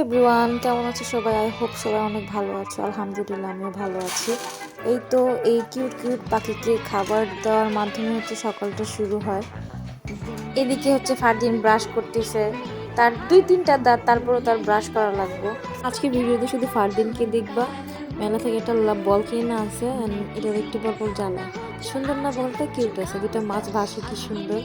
Everyone, কেমন আছো সবাই? আই হোপ সবাই অনেক ভালো আছো। আলহামদুলিল্লাহ আমিও ভালো আছি। এই তো এই কিউট কিউট পাখিকে খাবার দেওয়ার মাধ্যমে হচ্ছে সকালটা শুরু হয়। এদিকে হচ্ছে ফারদিন ব্রাশ করতেছে, তার 2-3টা দাঁত, তারপরও তার ব্রাশ করা লাগবে। আজকে ভিডিওতে শুধু ফারদিনকে দেখবা। মেলা থেকে একটা বল কিনে আছে, এটা দেখতে পর জ্বালা। সুন্দর না বলটা? কিউট আছে, দুটা মাছ ভাসে কি সুন্দর।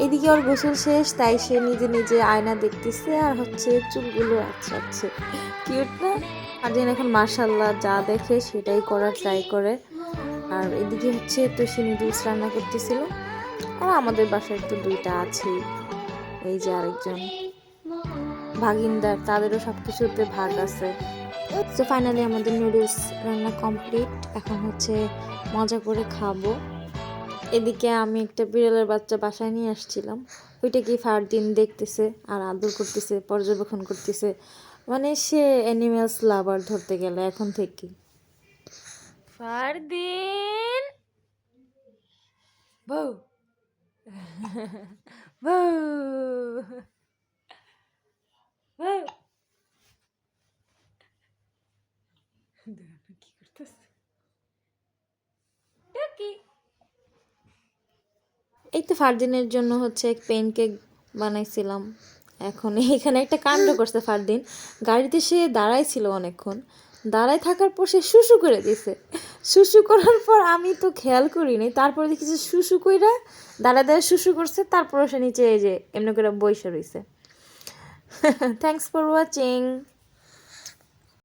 এদিকে ওর গোসল শেষ, তাই সে নিজে নিজে আয়না দেখতেছে আর হচ্ছে চুলগুলো আঁচড়াচ্ছে। কিউট না? আর যেন এখন মার্শাল্লাহ যা দেখে সেটাই করার ট্রাই করে। আর এদিকে হচ্ছে তো সে নুডলস রান্না করতেছিল। আর আমাদের বাসায় তো 2টা আছেই, এই যে আরেকজন ভাগিনদার, তাদেরও সব কিছুতে ভাগ আছে। তো ফাইনালি আমাদের নুডলস রান্না কমপ্লিট। এখন হচ্ছে মজা করে খাবো। এদিকে আমি একটা বিড়ালের বাচ্চা বাসায় নিয়ে আসছিলাম, ওইটাকে ফারদিন দেখতেছে আর আদর করতেছে, পর্যবেক্ষণ করতেছে। মানে সে অ্যানিমেলস লাভার ধরতে গেলে এখন থেকে। ফারদিন বউ বউ বউ কি করতেছে? এই তো ফারদিনের জন্য হচ্ছে এক পেন কেক বানাইছিলাম। এখন এখানে একটা কাণ্ড করছে ফারদিন। গাড়িতে সে দাঁড়াইছিল অনেকক্ষণ, দাঁড়ায় থাকার পর সে শুশু করে দিছে। শুশু করার পর আমি তো খেয়াল করিনি, তারপরে দেখেছি শুশু কইরা দাঁড়ায় দাঁড়ায় শুশু করছে, তারপরে সে নিচে এই যে এমনি করে বইসা রইছে। Thanks for watching.